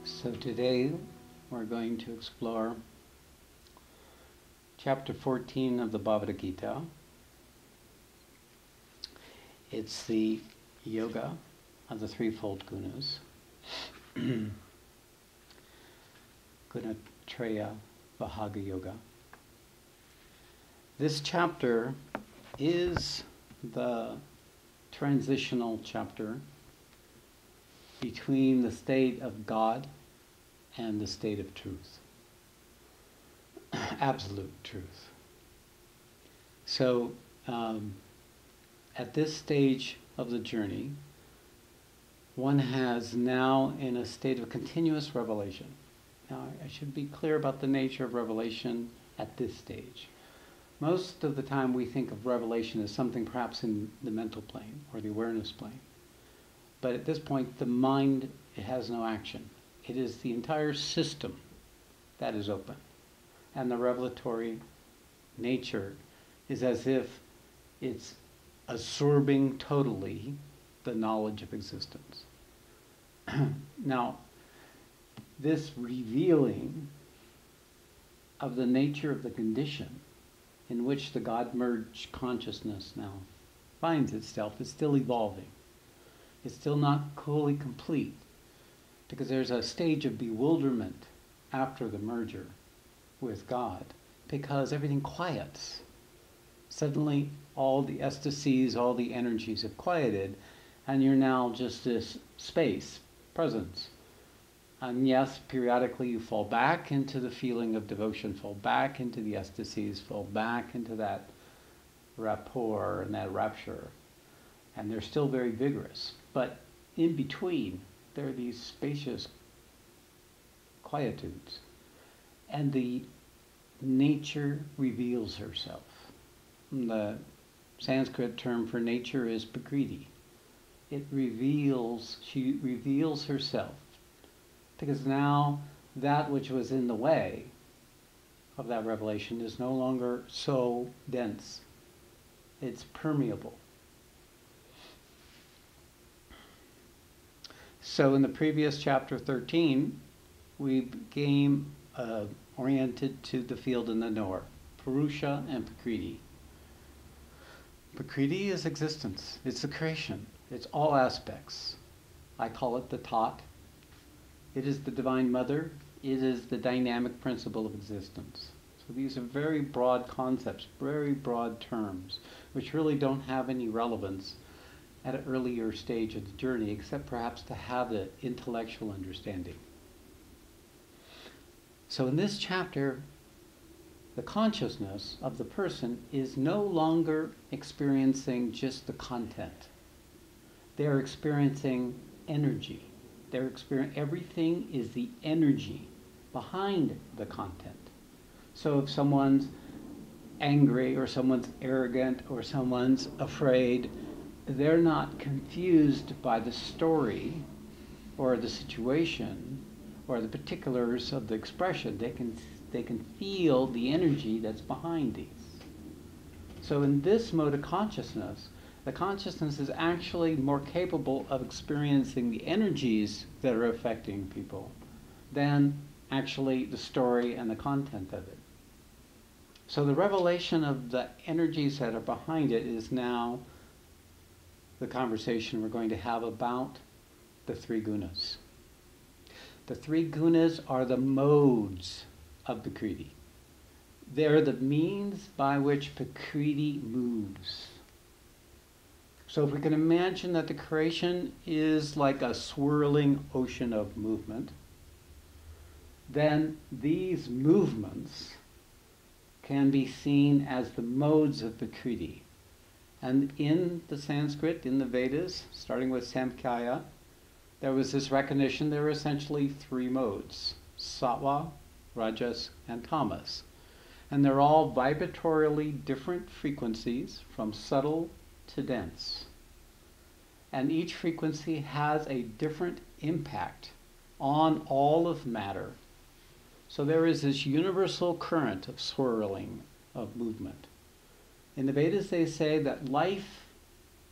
So today we're going to explore chapter 14 of the Bhagavad Gita. It's the yoga of the threefold gunas. Gunatraya Vahaga Yoga. This chapter is the transitional chapter between the state of God and the state of truth. Absolute truth. So, at this stage of the journey, one has now in a state of continuous revelation. Now, I should be clear about the nature of revelation at this stage. Most of the time we think of revelation as something perhaps in the mental plane or the awareness plane. But at this point, the mind, it has no action. It is the entire system that is open. And the revelatory nature is as if it's absorbing totally the knowledge of existence. Now, this revealing of the nature of the condition in which the God-merged consciousness now finds itself is still evolving. It's still not fully complete, because there's a stage of bewilderment after the merger with God, because everything quiets. Suddenly all the ecstasies, all the energies have quieted, and you're now just this space, presence. And yes, periodically you fall back into the feeling of devotion, fall back into the ecstasies, fall back into that rapport and that rapture. And they're still very vigorous. But in between, there are these spacious quietudes. And the nature reveals herself. The Sanskrit term for nature is Prakriti. It reveals, she reveals herself. Because now that which was in the way of that revelation is no longer so dense. It's permeable. So in the previous chapter 13, we became oriented to the field in the north, Purusha and Prakriti. Prakriti is existence. It's the creation. It's all aspects. I call it the Tat. It is the Divine Mother. It is the dynamic principle of existence. So these are very broad concepts, very broad terms, which really don't have any relevance at an earlier stage of the journey, except perhaps to have the intellectual understanding. So in this chapter, the consciousness of the person is no longer experiencing just the content. They're experiencing energy. Everything is the energy behind the content. So if someone's angry or someone's arrogant or someone's afraid, they're not confused by the story or the situation or the particulars of the expression. They can feel the energy that's behind these. So in this mode of consciousness, the consciousness is actually more capable of experiencing the energies that are affecting people than actually the story and the content of it. So the revelation of the energies that are behind it is now the conversation we're going to have about the three gunas. The three gunas are the modes of Prakriti. They're the means by which Prakriti moves. So if we can imagine that the creation is like a swirling ocean of movement, then these movements can be seen as the modes of Prakriti. And in the Sanskrit, in the Vedas, starting with Samkhya, there was this recognition there were essentially three modes: Sattva, Rajas, and Tamas. And they're all vibratorially different frequencies from subtle to dense. And each frequency has a different impact on all of matter. So there is this universal current of swirling, of movement. In the Vedas they say that life,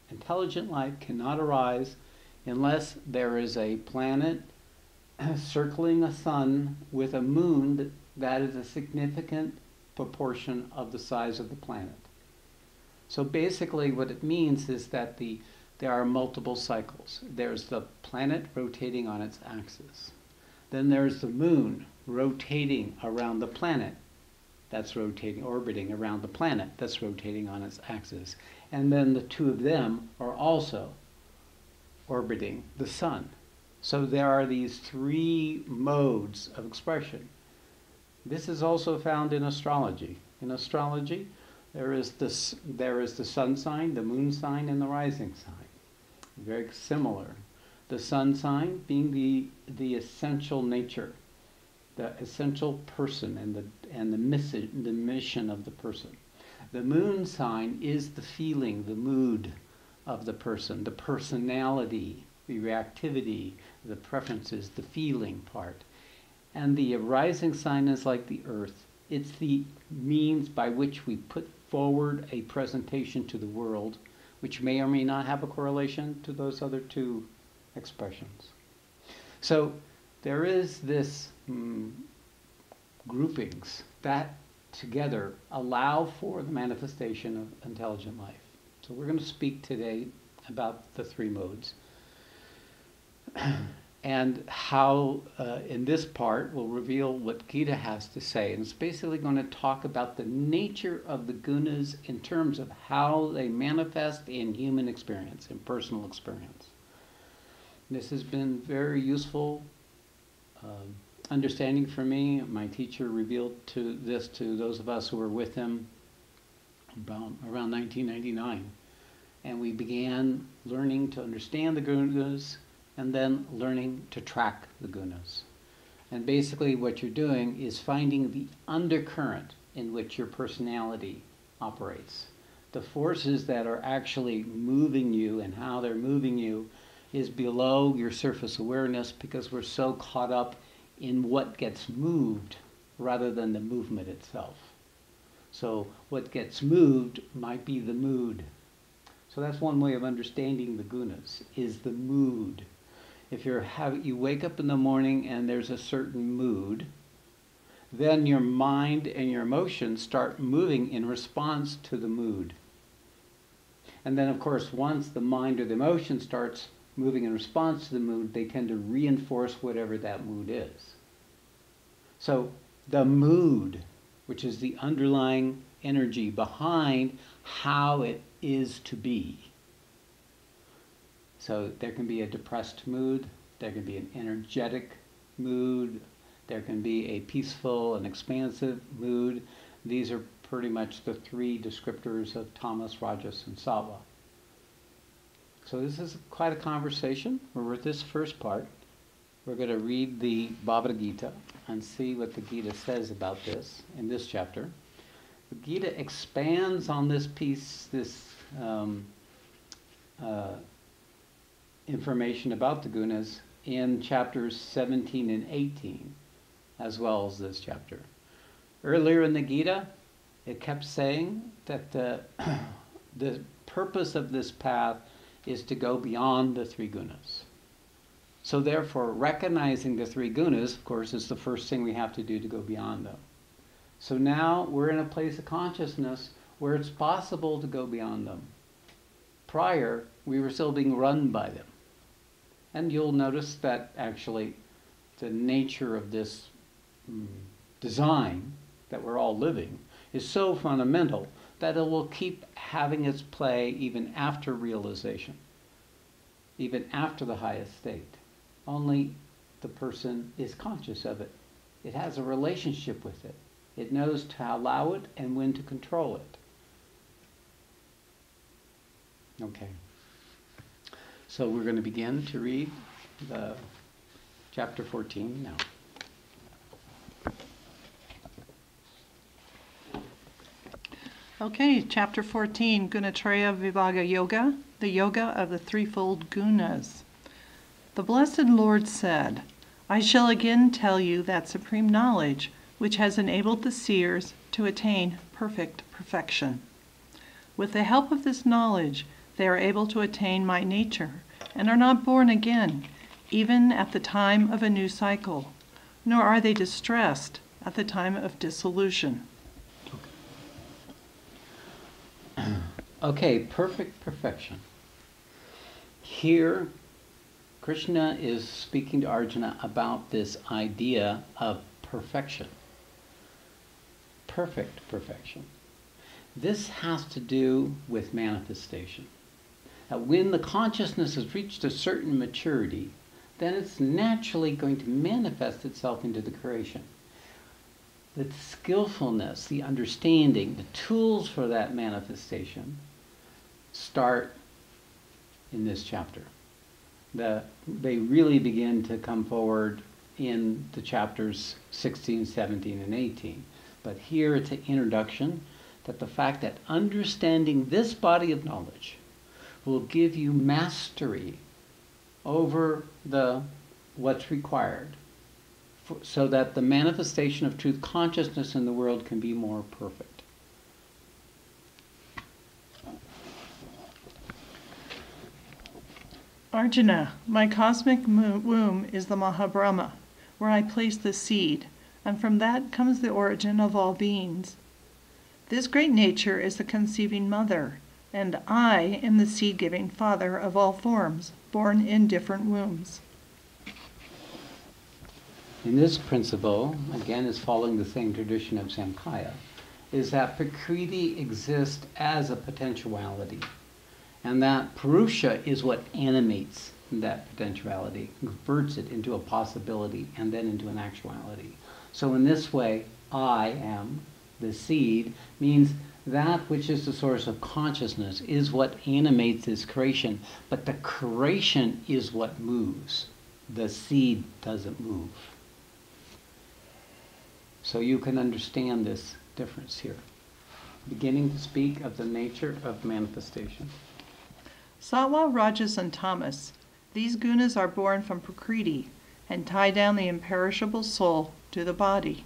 intelligent life, cannot arise unless there is a planet circling a sun with a moon that is a significant proportion of the size of the planet. So basically what it means is that there are multiple cycles. There's the planet rotating on its axis. Then there's the moon rotating around the planet that's rotating, orbiting around the planet that's rotating on its axis. And then the two of them are also orbiting the sun. So there are these three modes of expression. This is also found in astrology. In astrology, there is the sun sign, the moon sign, and the rising sign. Very similar. The sun sign being the essential nature, the essential person, and the mission of the person. The moon sign is the feeling, the mood of the person, the personality, the reactivity, the preferences, the feeling part. And the rising sign is like the earth. It's the means by which we put forward a presentation to the world, which may or may not have a correlation to those other two expressions. So there is this groupings that together allow for the manifestation of intelligent life. So we're going to speak today about the three modes. And how, in this part, we'll reveal what Gita has to say. And it's basically going to talk about the nature of the gunas in terms of how they manifest in human experience, in personal experience. This has been very useful understanding for me. My teacher revealed this to those of us who were with him around 1999. And we began learning to understand the gunas, and then learning to track the gunas. And basically what you're doing is finding the undercurrent in which your personality operates. The forces that are actually moving you and how they're moving you is below your surface awareness, because we're so caught up in what gets moved rather than the movement itself. So what gets moved might be the mood. So that's one way of understanding the gunas, is the mood. If you wake up in the morning and there's a certain mood, then your mind and your emotions start moving in response to the mood. And then, of course, once the mind or the emotion starts moving in response to the mood, they tend to reinforce whatever that mood is. So the mood, which is the underlying energy behind how it is to be. So there can be a depressed mood, there can be an energetic mood, there can be a peaceful and expansive mood. These are pretty much the three descriptors of Tamas, Rajas, and Sattva. So this is quite a conversation. We're with this first part. We're going to read the Bhagavad Gita and see what the Gita says about this in this chapter. The Gita expands on this piece, this information about the gunas in chapters 17 and 18, as well as this chapter. Earlier in the Gita, it kept saying that the purpose of this path is to go beyond the three gunas. So therefore, recognizing the three gunas, of course, is the first thing we have to do to go beyond them. So now we're in a place of consciousness where it's possible to go beyond them. Prior, we were still being run by them. And you'll notice that actually the nature of this design that we're all living is so fundamental that it will keep having its play even after realization, even after the highest state. Only the person is conscious of it. It has a relationship with it. It knows to allow it and when to control it. Okay. So we're going to begin to read the chapter 14 now. Okay, chapter 14, Gunatraya Vibhaga Yoga, the yoga of the threefold gunas. The Blessed Lord said, I shall again tell you that supreme knowledge which has enabled the seers to attain perfect perfection. With the help of this knowledge, they are able to attain my nature and are not born again, even at the time of a new cycle, nor are they distressed at the time of dissolution. Okay, perfect perfection. Here, Krishna is speaking to Arjuna about this idea of perfection. Perfect perfection. This has to do with manifestation. When the consciousness has reached a certain maturity, then it's naturally going to manifest itself into the creation. The skillfulness, the understanding, the tools for that manifestation start in this chapter. They really begin to come forward in the chapters 16, 17, and 18. But here it's an introduction that the fact that understanding this body of knowledge will give you mastery over what's required so that the manifestation of truth consciousness in the world can be more perfect. Arjuna, my cosmic womb is the Mahabrahma, where I place the seed, and from that comes the origin of all beings. This great nature is the conceiving mother, and I am the seed-giving father of all forms, born in different wombs. In this principle, again is following the same tradition of Samkhya, is that Prakriti exists as a potentiality, and that Purusha is what animates that potentiality, converts it into a possibility and then into an actuality. So in this way, I am the seed, means that which is the source of consciousness is what animates this creation, but the creation is what moves. The seed doesn't move. So you can understand this difference here. Beginning to speak of the nature of manifestation. Sattva, Rajas, and Tamas, these gunas are born from Prakriti and tie down the imperishable soul to the body.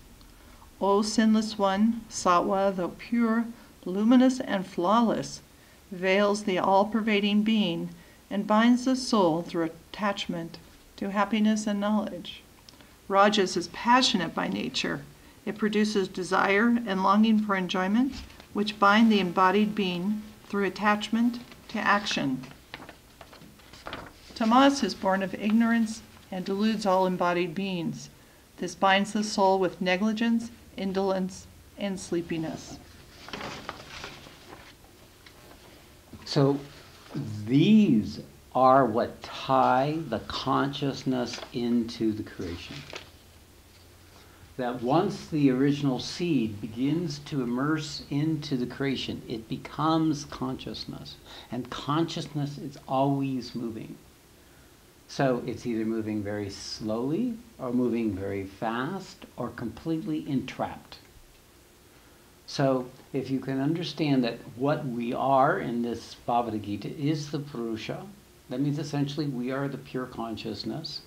O sinless one, Sattva, though pure, luminous, and flawless, veils the all-pervading being and binds the soul through attachment to happiness and knowledge. Rajas is passionate by nature. It produces desire and longing for enjoyment, which bind the embodied being through attachment to action. Tamas is born of ignorance and deludes all embodied beings. This binds the soul with negligence, indolence, and sleepiness. So these are what tie the consciousness into the creation. That once the original seed begins to immerse into the creation, it becomes consciousness. And consciousness is always moving. So it's either moving very slowly, or moving very fast, or completely entrapped. So if you can understand that what we are in this Bhagavad Gita is the Purusha, that means essentially we are the pure consciousness,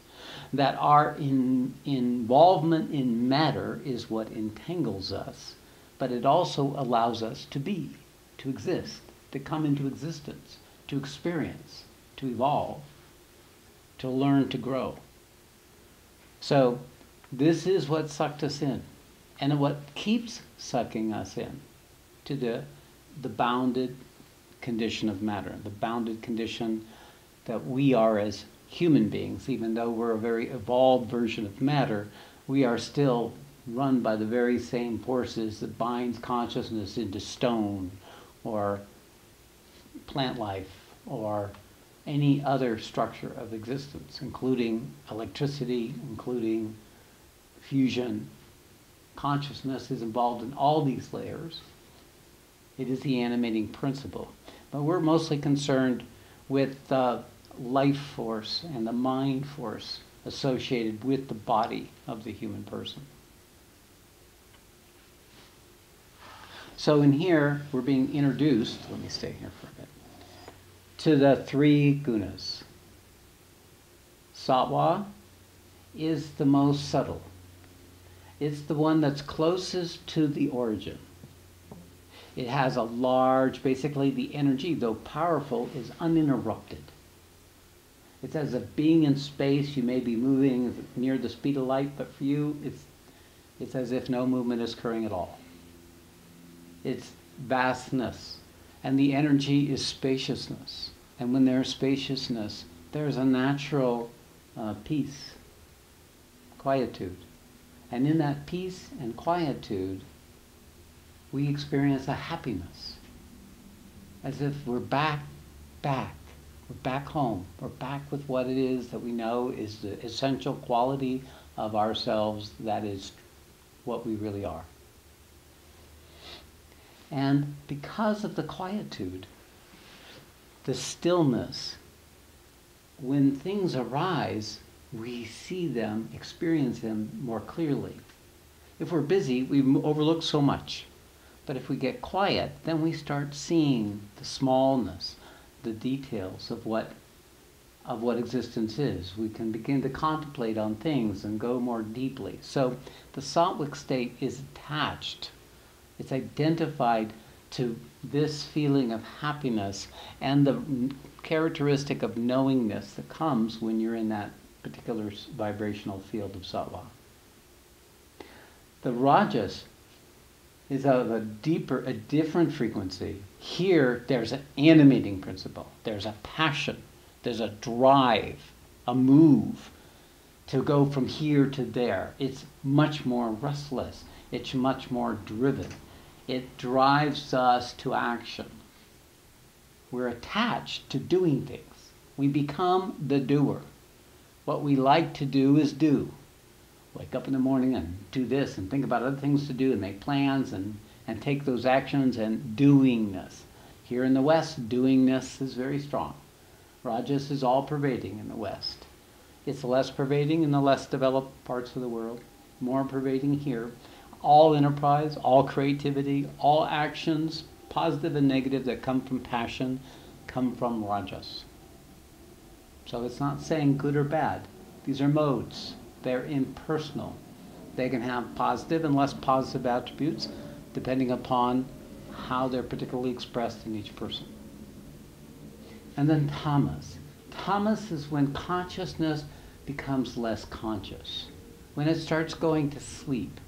that our involvement in matter is what entangles us, but it also allows us to be, to exist, to come into existence, to experience, to evolve, to learn, to grow. So this is what sucked us in, and what keeps sucking us in to the bounded condition of matter, the bounded condition that we are as human beings. Even though we're a very evolved version of matter, we are still run by the very same forces that binds consciousness into stone or plant life or any other structure of existence, including electricity, including fusion. Consciousness is involved in all these layers. It is the animating principle. But we're mostly concerned with the life force and the mind force associated with the body of the human person. So in here, we're being introduced, let me stay here for a bit, to the three gunas. Sattva is the most subtle. It's the one that's closest to the origin. It has a large, basically the energy, though powerful, is uninterrupted. It's as if being in space, you may be moving near the speed of light, but for you, it's as if no movement is occurring at all. It's vastness. And the energy is spaciousness. And when there's spaciousness, there's a natural peace, quietude. And in that peace and quietude, we experience a happiness. As if we're back. We're back home. We're back with what it is that we know is the essential quality of ourselves, that is what we really are. And because of the quietude, the stillness, when things arise, we see them, experience them more clearly. If we're busy, we overlook so much. But if we get quiet, then we start seeing the smallness, the details of what existence is. We can begin to contemplate on things and go more deeply. So the sattvic state is attached. It's identified to this feeling of happiness and the characteristic of knowingness that comes when you're in that particular vibrational field of sattva. The rajas is of a different frequency. Here, there's an animating principle. There's a passion. There's a drive, a move to go from here to there. It's much more restless. It's much more driven. It drives us to action. We're attached to doing things. We become the doer. What we like to do is do. Wake up in the morning and do this and think about other things to do and make plans and take those actions and doingness. Here in the West, doingness is very strong. Rajas is all pervading in the West. It's less pervading in the less developed parts of the world, more pervading here. All enterprise, all creativity, all actions, positive and negative, that come from passion, come from rajas. So it's not saying good or bad. These are modes. They're impersonal. They can have positive and less positive attributes depending upon how they're particularly expressed in each person. And then tamas. Tamas is when consciousness becomes less conscious. When it starts going to sleep.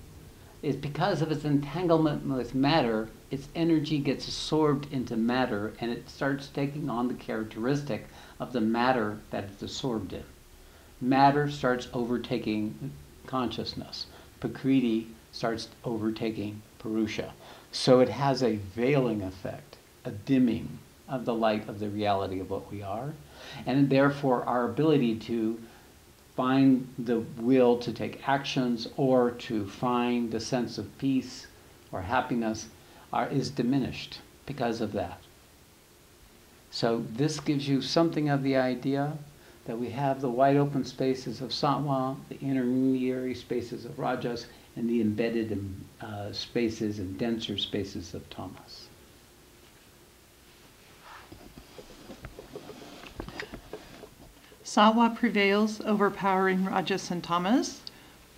It's because of its entanglement with matter, its energy gets absorbed into matter and it starts taking on the characteristic of the matter that it's absorbed in. Matter starts overtaking consciousness. Prakriti starts overtaking Purusha. So it has a veiling effect, a dimming of the light of the reality of what we are. And therefore our ability to find the will to take actions or to find the sense of peace or happiness is diminished because of that. So this gives you something of the idea that we have the wide open spaces of sattva, the intermediary spaces of rajas, and the embedded spaces and denser spaces of tamas. Sattva prevails, overpowering rajas and tamas.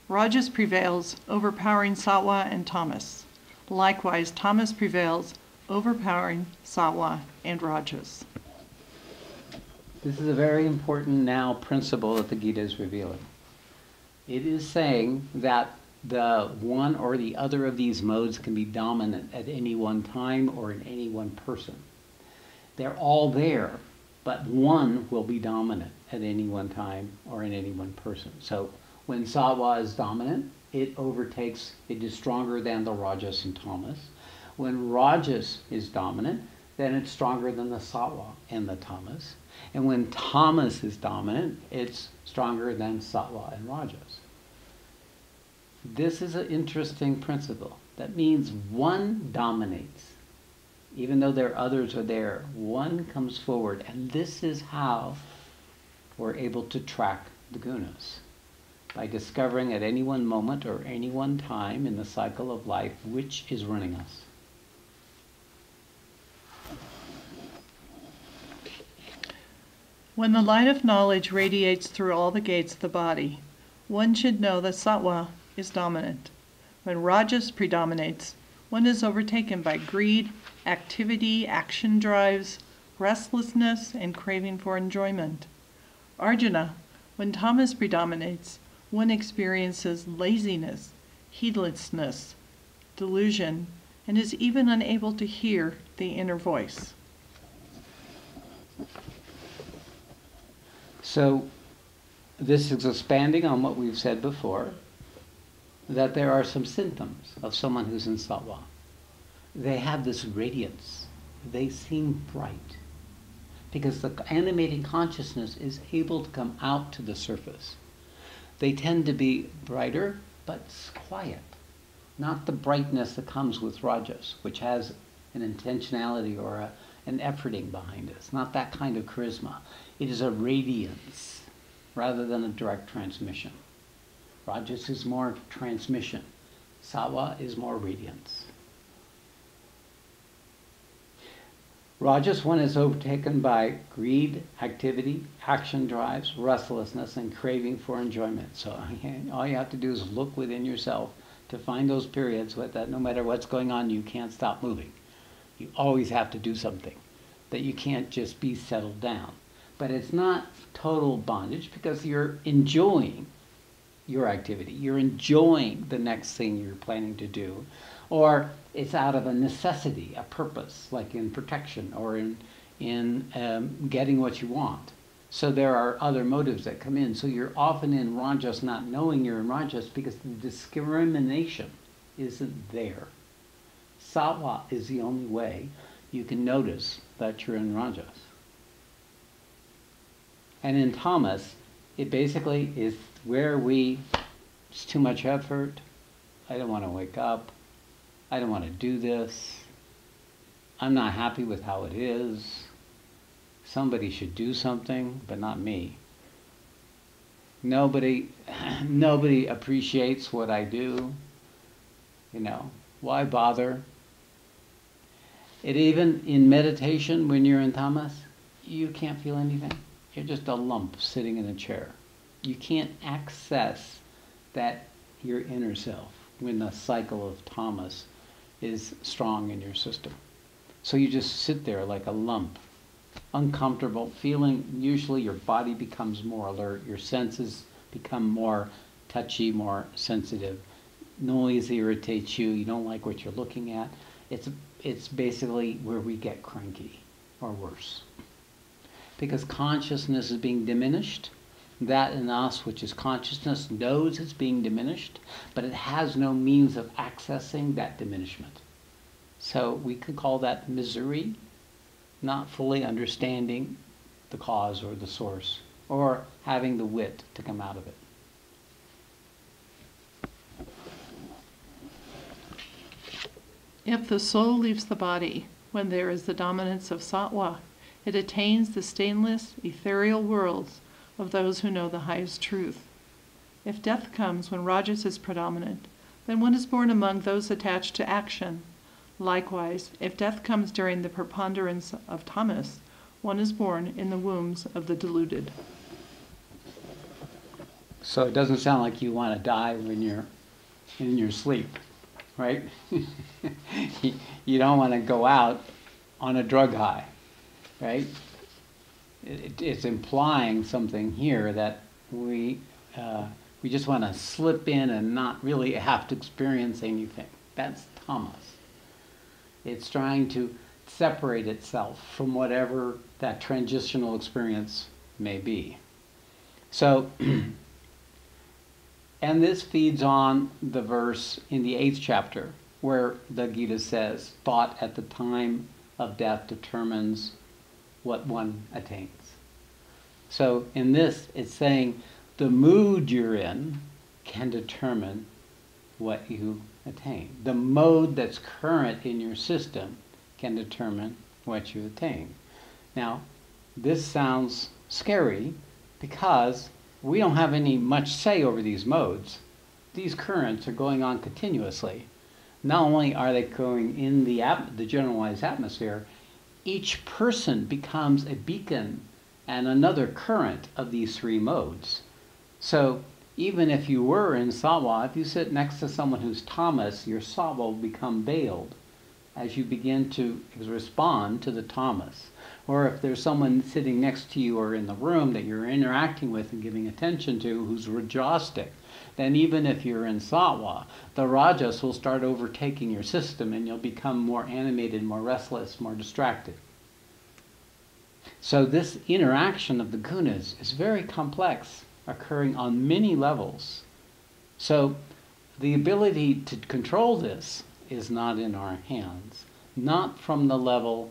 Rajas prevails, overpowering sattva and tamas. Likewise, tamas prevails, overpowering sattva and rajas. This is a very important now principle that the Gita is revealing. It is saying that the one or the other of these modes can be dominant at any one time or in any one person. They're all there, but one will be dominant at any one time or in any one person. So when sattva is dominant, it is stronger than the rajas and tamas. When rajas is dominant, then it's stronger than the sattva and the tamas. And when tamas is dominant, it's stronger than sattva and rajas. This is an interesting principle. That means one dominates. Even though others are there, one comes forward. And this is how we're able to track the gunas. By discovering at any one moment or any one time in the cycle of life which is running us. When the light of knowledge radiates through all the gates of the body, one should know that sattva is dominant. When rajas predominates, one is overtaken by greed, activity, action drives, restlessness, and craving for enjoyment. Arjuna, when Tamas predominates, one experiences laziness, heedlessness, delusion, and is even unable to hear the inner voice. So this is expanding on what we've said before, that there are some symptoms of someone who's in Sattva. They have this radiance. They seem bright because the animating consciousness is able to come out to the surface. They tend to be brighter, but quiet. Not the brightness that comes with Rajas, which has an intentionality or an efforting behind it. It's not that kind of charisma. It is a radiance rather than a direct transmission. Rajas is more transmission. Sattva is more radiance. Rajas, one is overtaken by greed, activity, action drives, restlessness, and craving for enjoyment. So all you have to do is look within yourself to find those periods that no matter what's going on, you can't stop moving. You always have to do something, that you can't just be settled down. But it's not total bondage because you're enjoying your activity. You're enjoying the next thing you're planning to do. Or it's out of a necessity, a purpose, like in protection or in getting what you want. So there are other motives that come in. So you're often in Rajas not knowing you're in Rajas because the discrimination isn't there. Sattva is the only way you can notice that you're in Rajas. And in Tamas, it basically is where it's too much effort, I don't want to wake up, I don't want to do this, I'm not happy with how it is, somebody should do something, but not me. Nobody appreciates what I do, why bother? It even in meditation, when you're in Tamas, you can't feel anything. You're just a lump sitting in a chair. You can't access that your inner self when the cycle of Tamas is strong in your system. So you just sit there like a lump, uncomfortable, feeling, usually your body becomes more alert, your senses become more touchy, more sensitive. Noise irritates you, you don't like what you're looking at. It's basically where we get cranky or worse. Because consciousness is being diminished. That in us, which is consciousness, knows it's being diminished, but it has no means of accessing that diminishment. So we could call that misery, not fully understanding the cause or the source, or having the wit to come out of it. If the soul leaves the body when there is the dominance of Sattva, it attains the stainless, ethereal worlds of those who know the highest truth. If death comes when Rajas is predominant, then one is born among those attached to action. Likewise, if death comes during the preponderance of Tamas, one is born in the wombs of the deluded. So it doesn't sound like you want to die when you're in your sleep, right? You don't want to go out on a drug high, right? It's implying something here that we just want to slip in and not really have to experience anything. That's Tamas. It's trying to separate itself from whatever that transitional experience may be. So, and this feeds on the verse in the 8th chapter where the Gita says, thought at the time of death determines what one attains. So in this, it's saying the mood you're in can determine what you attain. The mode that's current in your system can determine what you attain. Now, this sounds scary because we don't have any much say over these modes. These currents are going on continuously. Not only are they going in the generalized atmosphere, each person becomes a beacon and another current of these three modes. So even if you were in Sattva, if you sit next to someone who's Tamas, your Sattva will become veiled as you begin to respond to the Tamas. Or if there's someone sitting next to you or in the room that you're interacting with and giving attention to who's rajastic, then even if you're in Sattva, the rajas will start overtaking your system and you'll become more animated, more restless, more distracted. So this interaction of the gunas is very complex, occurring on many levels. So the ability to control this is not in our hands, not from the level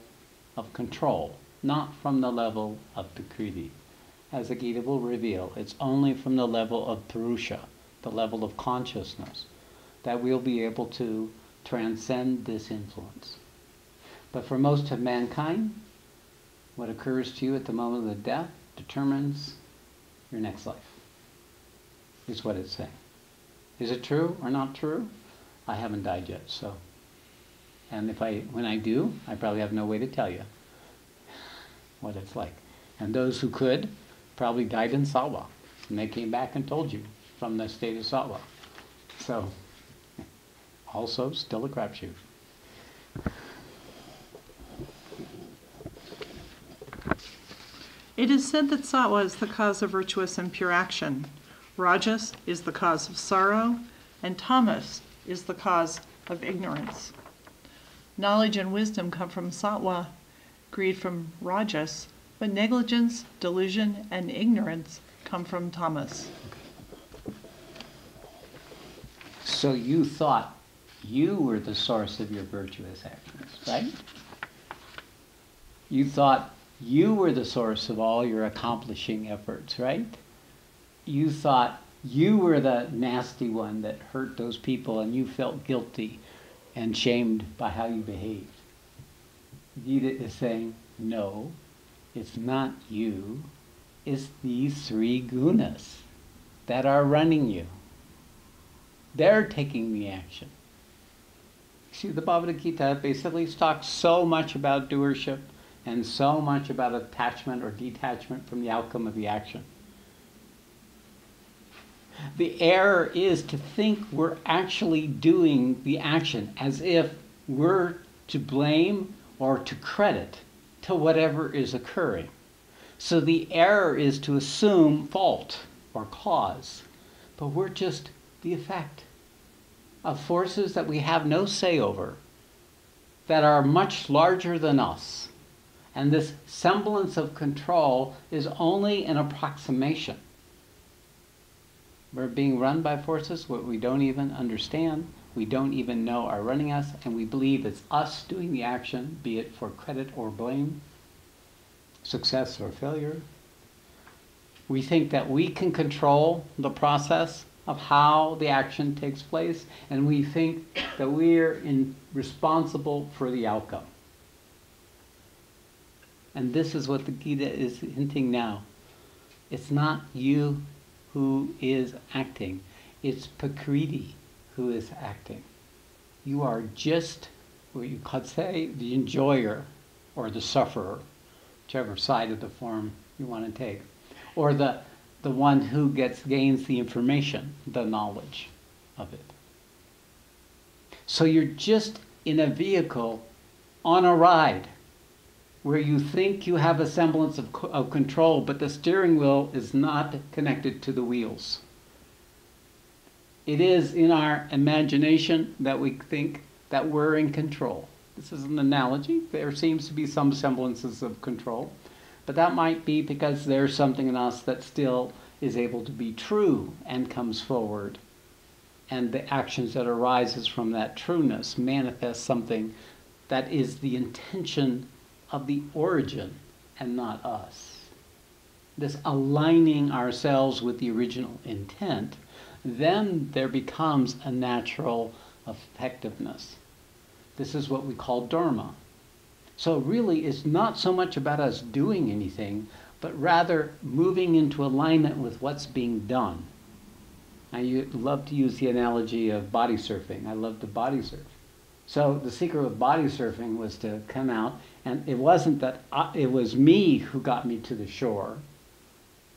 of control, not from the level of Prakriti. As the Gita will reveal, it's only from the level of Purusha, the level of consciousness, that we'll be able to transcend this influence. But for most of mankind, what occurs to you at the moment of death determines your next life, is what it's saying. Is it true or not true? I haven't died yet, so. And when I do, I probably have no way to tell you what it's like. And those who could probably died in Sattva, and they came back and told you from the state of Sattva. So, also still a crapshoot. It is said that Sattva is the cause of virtuous and pure action. Rajas is the cause of sorrow, and Tamas is the cause of ignorance. Knowledge and wisdom come from Sattva, greed from Rajas, but negligence, delusion, and ignorance come from Tamas. So you thought you were the source of your virtuous actions, right? You thought you were the source of all your accomplishing efforts, right? You thought you were the nasty one that hurt those people and you felt guilty and shamed by how you behaved. Gita is saying, no, it's not you. It's these three gunas that are running you. They're taking the action. See, the Bhagavad Gita basically talks so much about doership and so much about attachment or detachment from the outcome of the action. The error is to think we're actually doing the action as if we're to blame or to credit to whatever is occurring. So the error is to assume fault or cause, but we're just the effect of forces that we have no say over, that are much larger than us. And this semblance of control is only an approximation. We're being run by forces what we don't even understand, we don't even know are running us, and we believe it's us doing the action, be it for credit or blame, success or failure. We think that we can control the process of how the action takes place, and we think that we're responsible for the outcome. And this is what the Gita is hinting now. It's not you who is acting. It's Prakriti who is acting. You are just what you could say the enjoyer or the sufferer, whichever side of the form you want to take, or the one who gains the information, the knowledge of it. So you're just in a vehicle on a ride where you think you have a semblance of control, but the steering wheel is not connected to the wheels. It is in our imagination that we think that we're in control. This is an analogy. There seems to be some semblances of control, but that might be because there's something in us that still is able to be true and comes forward. And the actions that arises from that trueness manifest something that is the intention of the origin and not us. This aligning ourselves with the original intent, then there becomes a natural effectiveness. This is what we call dharma. So really it's not so much about us doing anything, but rather moving into alignment with what's being done. I love to use the analogy of body surfing. I love to body surf. So the secret of body surfing was to come out, and it wasn't that it was me who got me to the shore.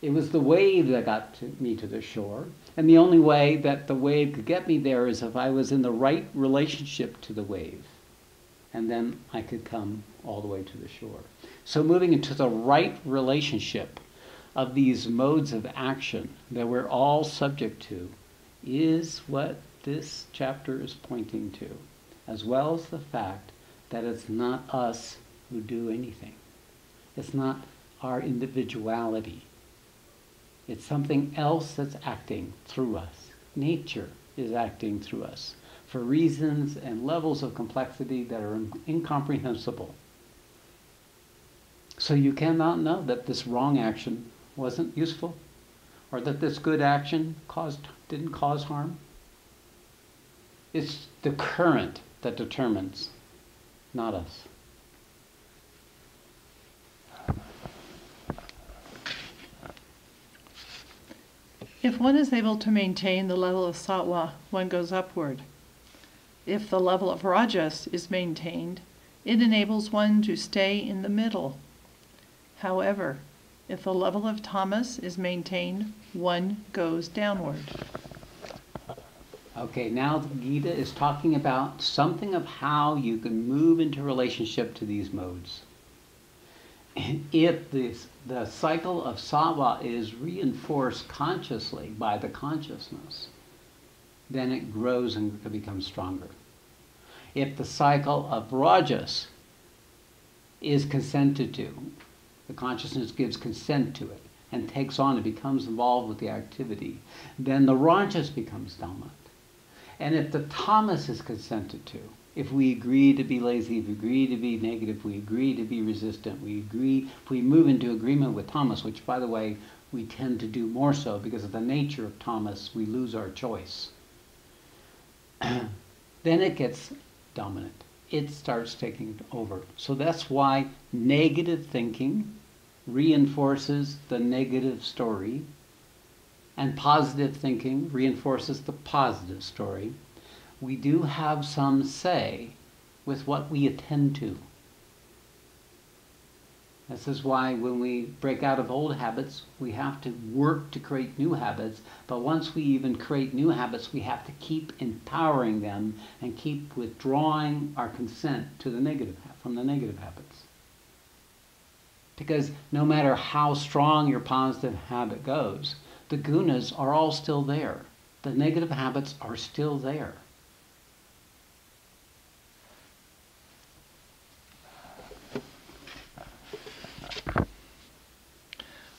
It was the wave that got me to the shore. And the only way that the wave could get me there is if I was in the right relationship to the wave. and then I could come all the way to the shore. So moving into the right relationship of these modes of action that we're all subject to is what this chapter is pointing to, as well as the fact that it's not us who do anything. It's not our individuality. It's something else that's acting through us. Nature is acting through us for reasons and levels of complexity that are incomprehensible. So you cannot know that this wrong action wasn't useful, or that this good action didn't cause harm. It's the current that determines, not us. If one is able to maintain the level of Sattva, one goes upward. If the level of Rajas is maintained, it enables one to stay in the middle. However, if the level of Tamas is maintained, one goes downward. Okay, now the Gita is talking about something of how you can move into relationship to these modes. And if the cycle of Sattva is reinforced consciously by the consciousness, then it grows and becomes stronger. If the cycle of Rajas is consented to, the consciousness gives consent to it and takes on, it becomes involved with the activity, then the Rajas becomes dominant. And if the Tamas is consented to, if we agree to be lazy, if we agree to be negative, we agree to be resistant, if we move into agreement with Tamas, which by the way, we tend to do more so because of the nature of Tamas, we lose our choice. Then it gets dominant. It starts taking over. So that's why negative thinking reinforces the negative story, and positive thinking reinforces the positive story. We do have some say with what we attend to. This is why when we break out of old habits, we have to work to create new habits. But once we even create new habits, we have to keep empowering them and keep withdrawing our consent to the negative from the negative habits. Because no matter how strong your positive habit goes, the gunas are all still there. The negative habits are still there.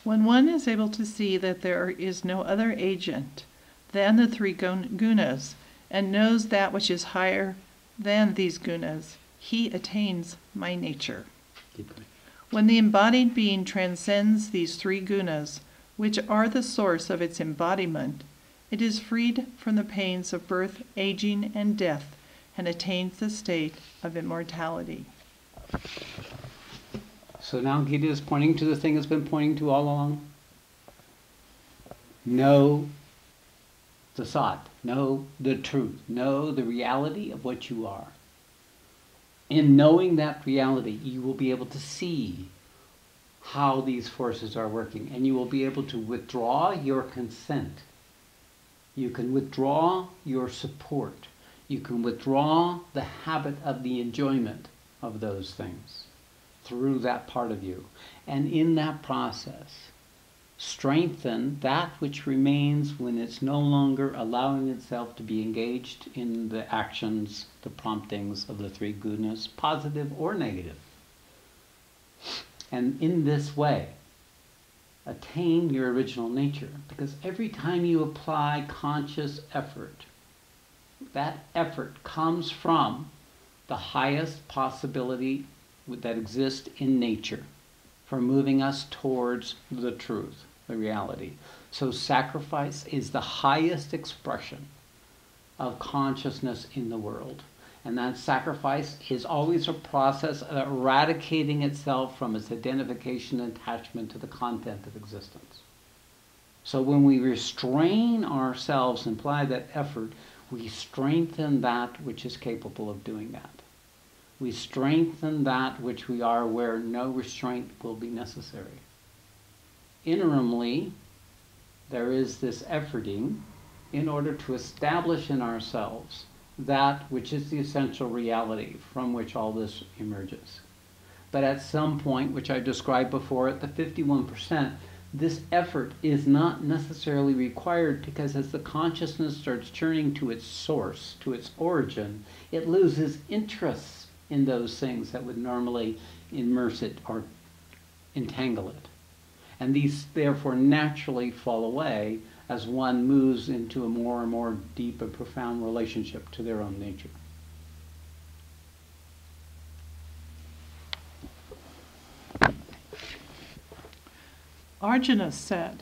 When one is able to see that there is no other agent than the three gunas, and knows that which is higher than these gunas, he attains my nature. When the embodied being transcends these three gunas, which are the source of its embodiment, it is freed from the pains of birth, aging, and death, and attains the state of immortality. So now Gita is pointing to the thing it's been pointing to all along. Know the Sat, know the truth, know the reality of what you are. In knowing that reality, you will be able to see how these forces are working, and you will be able to withdraw your consent. You can withdraw your support. You can withdraw the habit of the enjoyment of those things through that part of you. And in that process, strengthen that which remains when it's no longer allowing itself to be engaged in the actions, the promptings of the three gunas, positive or negative. And in this way, attain your original nature. Because every time you apply conscious effort, that effort comes from the highest possibility that exists in nature for moving us towards the truth, the reality. So sacrifice is the highest expression of consciousness in the world. And that sacrifice is always a process of eradicating itself from its identification and attachment to the content of existence. So when we restrain ourselves and apply that effort, we strengthen that which is capable of doing that. We strengthen that which we are where no restraint will be necessary. Interimly, there is this efforting in order to establish in ourselves that which is the essential reality from which all this emerges. But at some point, which I described before, at the 51%, this effort is not necessarily required, because as the consciousness starts turning to its source, to its origin, it loses interest in those things that would normally immerse it or entangle it. And these therefore naturally fall away as one moves into a more and more deep and profound relationship to their own nature. Arjuna said,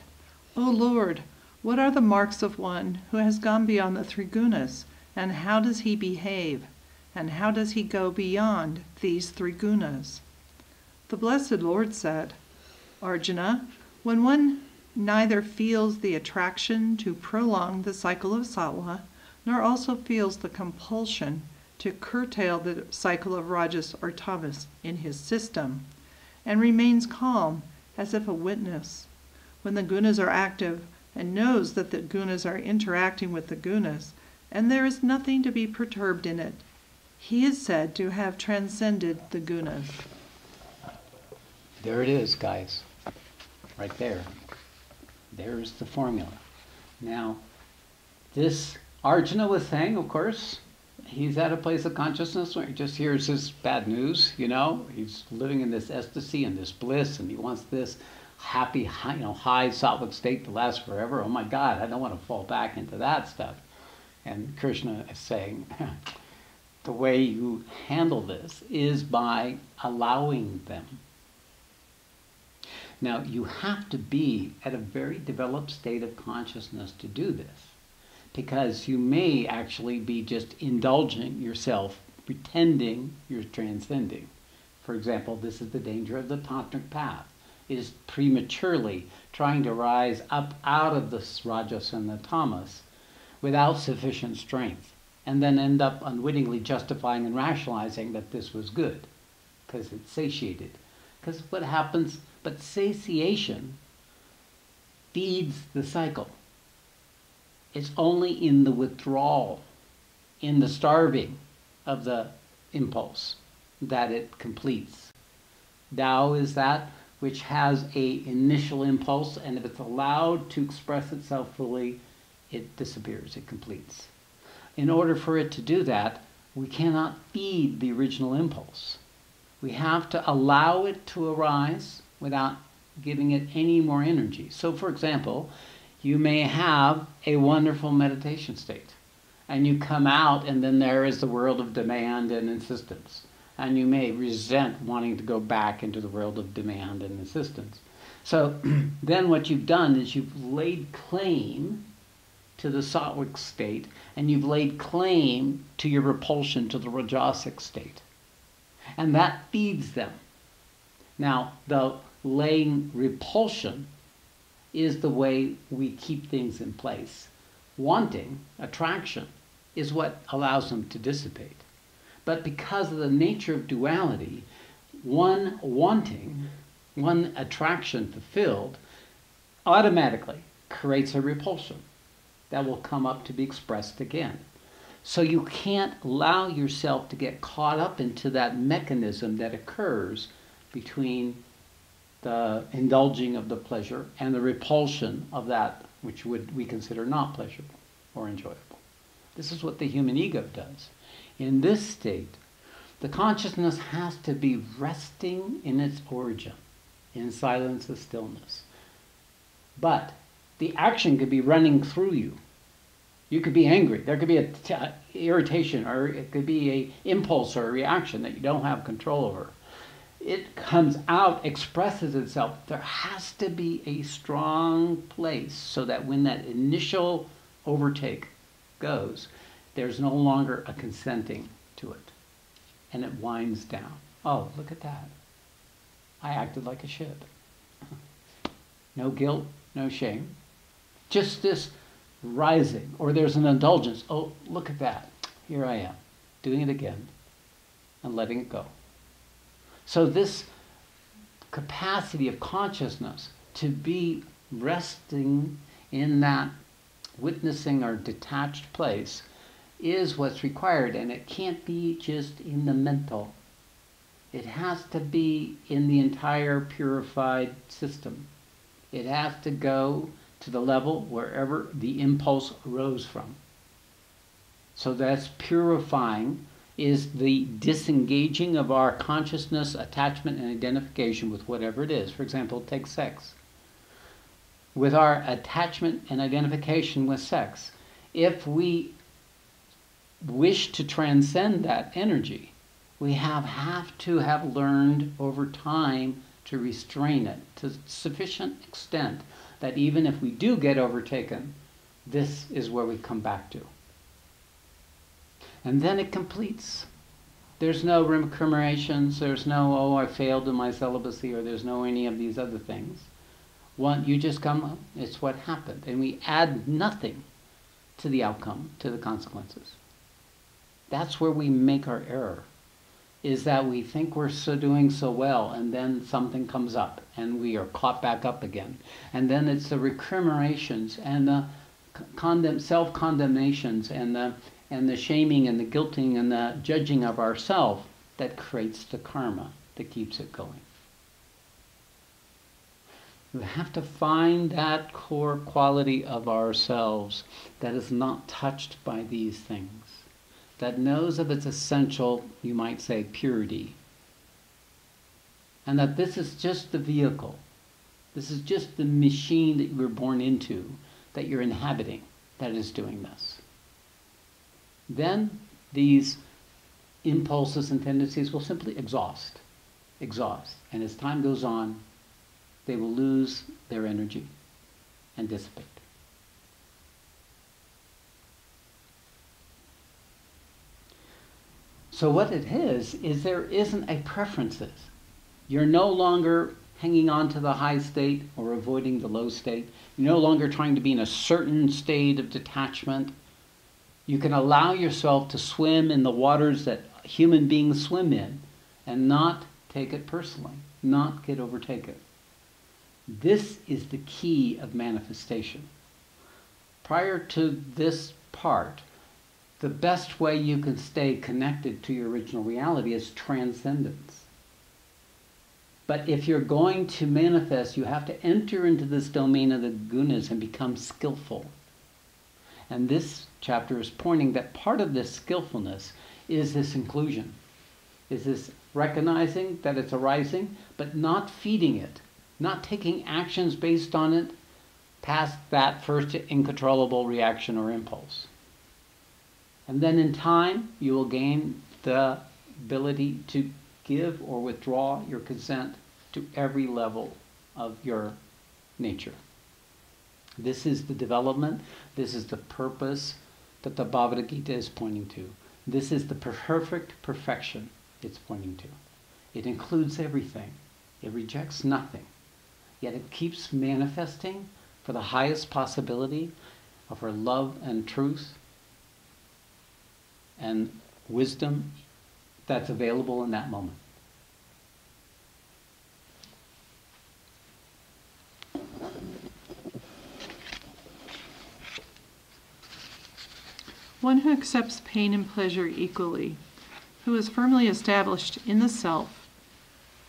O Lord, what are the marks of one who has gone beyond the three gunas, and how does he behave, and how does he go beyond these three gunas? The blessed Lord said, Arjuna, when one neither feels the attraction to prolong the cycle of Sattva, nor also feels the compulsion to curtail the cycle of Rajas or Tamas in his system, and remains calm as if a witness, when the gunas are active, and knows that the gunas are interacting with the gunas, and there is nothing to be perturbed in it, he is said to have transcended the gunas. There it is, guys. Right there. There's the formula. Now, this Arjuna was saying, of course, he's at a place of consciousness where he just hears this bad news, he's living in this ecstasy and this bliss, and he wants this happy, high sattvic state to last forever. Oh my God, I don't want to fall back into that stuff. And Krishna is saying, the way you handle this is by allowing them. Now, you have to be at a very developed state of consciousness to do this, because you may actually be just indulging yourself, pretending you're transcending. For example, this is the danger of the tantric path, is prematurely trying to rise up out of the rajas and the tamas without sufficient strength, and then end up unwittingly justifying and rationalizing that this was good, because it's satiated. Because what happens, but satiation feeds the cycle. It's only in the withdrawal, in the starving of the impulse, that it completes. Tao is that which has an initial impulse, and if it's allowed to express itself fully, it disappears, it completes. In order for it to do that, we cannot feed the original impulse. We have to allow it to arise without giving it any more energy. So, for example, you may have a wonderful meditation state, and you come out, and then there is the world of demand and insistence. And you may resent wanting to go back into the world of demand and insistence. So then what you've done is you've laid claim to the sattvic state, and you've laid claim to your repulsion to the rajasic state. And that feeds them. Now, the laying repulsion is the way we keep things in place. Wanting, attraction, is what allows them to dissipate. But because of the nature of duality, one wanting, one attraction fulfilled, automatically creates a repulsion that will come up to be expressed again. So you can't allow yourself to get caught up into that mechanism that occurs between the indulging of the pleasure and the repulsion of that which we consider not pleasurable or enjoyable. This is what the human ego does. In this state, the consciousness has to be resting in its origin, in silence and stillness. But the action could be running through you. You could be angry. There could be an irritation, or it could be an impulse or a reaction that you don't have control over. It comes out, expresses itself. There has to be a strong place so that when that initial overtake goes, there's no longer a consenting to it. And it winds down. Oh, look at that. I acted like a shit. No guilt, no shame. Just this rising, or there's an indulgence. Oh, look at that. Here I am, doing it again, and letting it go. So this capacity of consciousness to be resting in that witnessing or detached place is what's required, and it can't be just in the mental. It has to be in the entire purified system. It has to go to the level wherever the impulse arose from. So that's purifying, is the disengaging of our consciousness, attachment, and identification with whatever it is. For example, take sex. With our attachment and identification with sex, if we wish to transcend that energy, we have to have learned over time to restrain it to sufficient extent that even if we do get overtaken, this is where we come back to. And then it completes. There's no recriminations, there's no, oh, I failed in my celibacy, or there's no any of these other things. You just come, it's what happened. And we add nothing to the outcome, to the consequences. That's where we make our error, is that we think we're doing so well, and then something comes up, and we are caught back up again. And then it's the recriminations, and the self-condemnations, and the shaming, and the guilting, and the judging of ourselves that creates the karma that keeps it going. We have to find that core quality of ourselves that is not touched by these things, that knows of its essential, you might say, purity. And that this is just the vehicle. This is just the machine that you were born into, that you're inhabiting, that is doing this. Then these impulses and tendencies will simply exhaust. And as time goes on, they will lose their energy and dissipate. So what it is there isn't a preferences. You're no longer hanging on to the high state or avoiding the low state. You're no longer trying to be in a certain state of detachment. You can allow yourself to swim in the waters that human beings swim in and not take it personally, not get overtaken. This is the key of manifestation. Prior to this part, the best way you can stay connected to your original reality is transcendence. But if you're going to manifest, you have to enter into this domain of the gunas and become skillful. And this chapter is pointing that part of this skillfulness is this inclusion, is this recognizing that it's arising, but not feeding it, not taking actions based on it past that first uncontrollable reaction or impulse. And then in time, you will gain the ability to give or withdraw your consent to every level of your nature. This is the development, this is the purpose that the Bhagavad Gita is pointing to. This is the perfect perfection it's pointing to. It includes everything. It rejects nothing. Yet it keeps manifesting for the highest possibility of her love and truth and wisdom that's available in that moment. One who accepts pain and pleasure equally, who is firmly established in the self,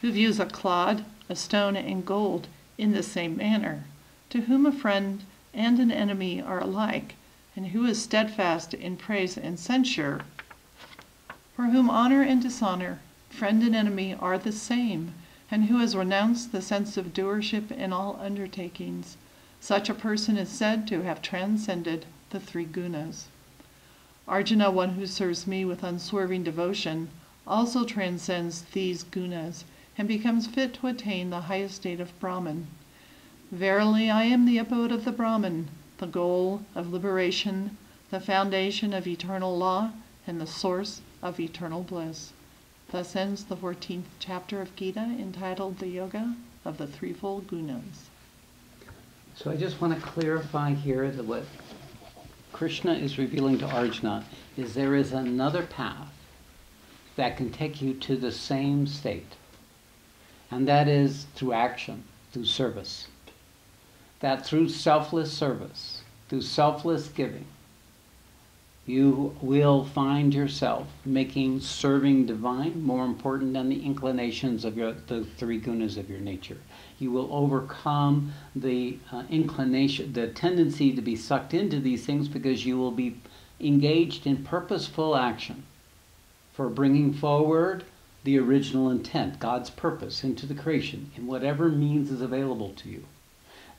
who views a clod, a stone, and gold in the same manner, to whom a friend and an enemy are alike, and who is steadfast in praise and censure, for whom honor and dishonor, friend and enemy are the same, and who has renounced the sense of doership in all undertakings, such a person is said to have transcended the three gunas. Arjuna, one who serves me with unswerving devotion, also transcends these gunas and becomes fit to attain the highest state of Brahman. Verily, I am the abode of the Brahman, the goal of liberation, the foundation of eternal law, and the source of eternal bliss. Thus ends the 14th chapter of Gita, entitled The Yoga of the Threefold Gunas. So I just want to clarify here that what Krishna is revealing to Arjuna is there is another path that can take you to the same state. And that is through action, through service. That through selfless service, through selfless giving, You will find yourself making serving divine more important than the inclinations of the three gunas of your nature. You will overcome the inclination, the tendency to be sucked into these things, because you will be engaged in purposeful action for bringing forward the original intent, God's purpose, into the creation in whatever means is available to you.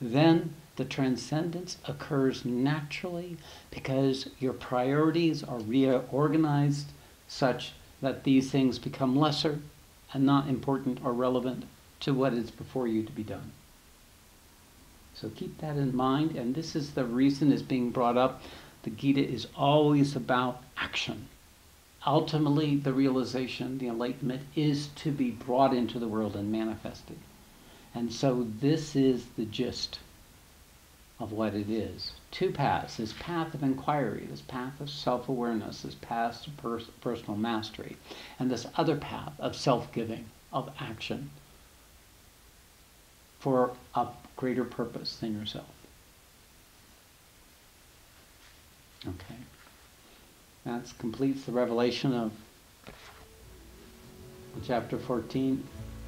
Then the transcendence occurs naturally, because your priorities are reorganized such that these things become lesser and not important or relevant to what is before you to be done. So keep that in mind, and this is the reason it's being brought up. The Gita is always about action. Ultimately, the realization, the enlightenment, is to be brought into the world and manifested. And so this is the gist of what it is. Two paths: this path of inquiry, this path of self-awareness, this path of personal mastery, and this other path of self-giving, of action for a greater purpose than yourself. Okay. That completes the revelation of chapter 14,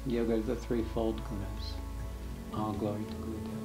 Yoga of the Threefold Gunas. All glory to Guru.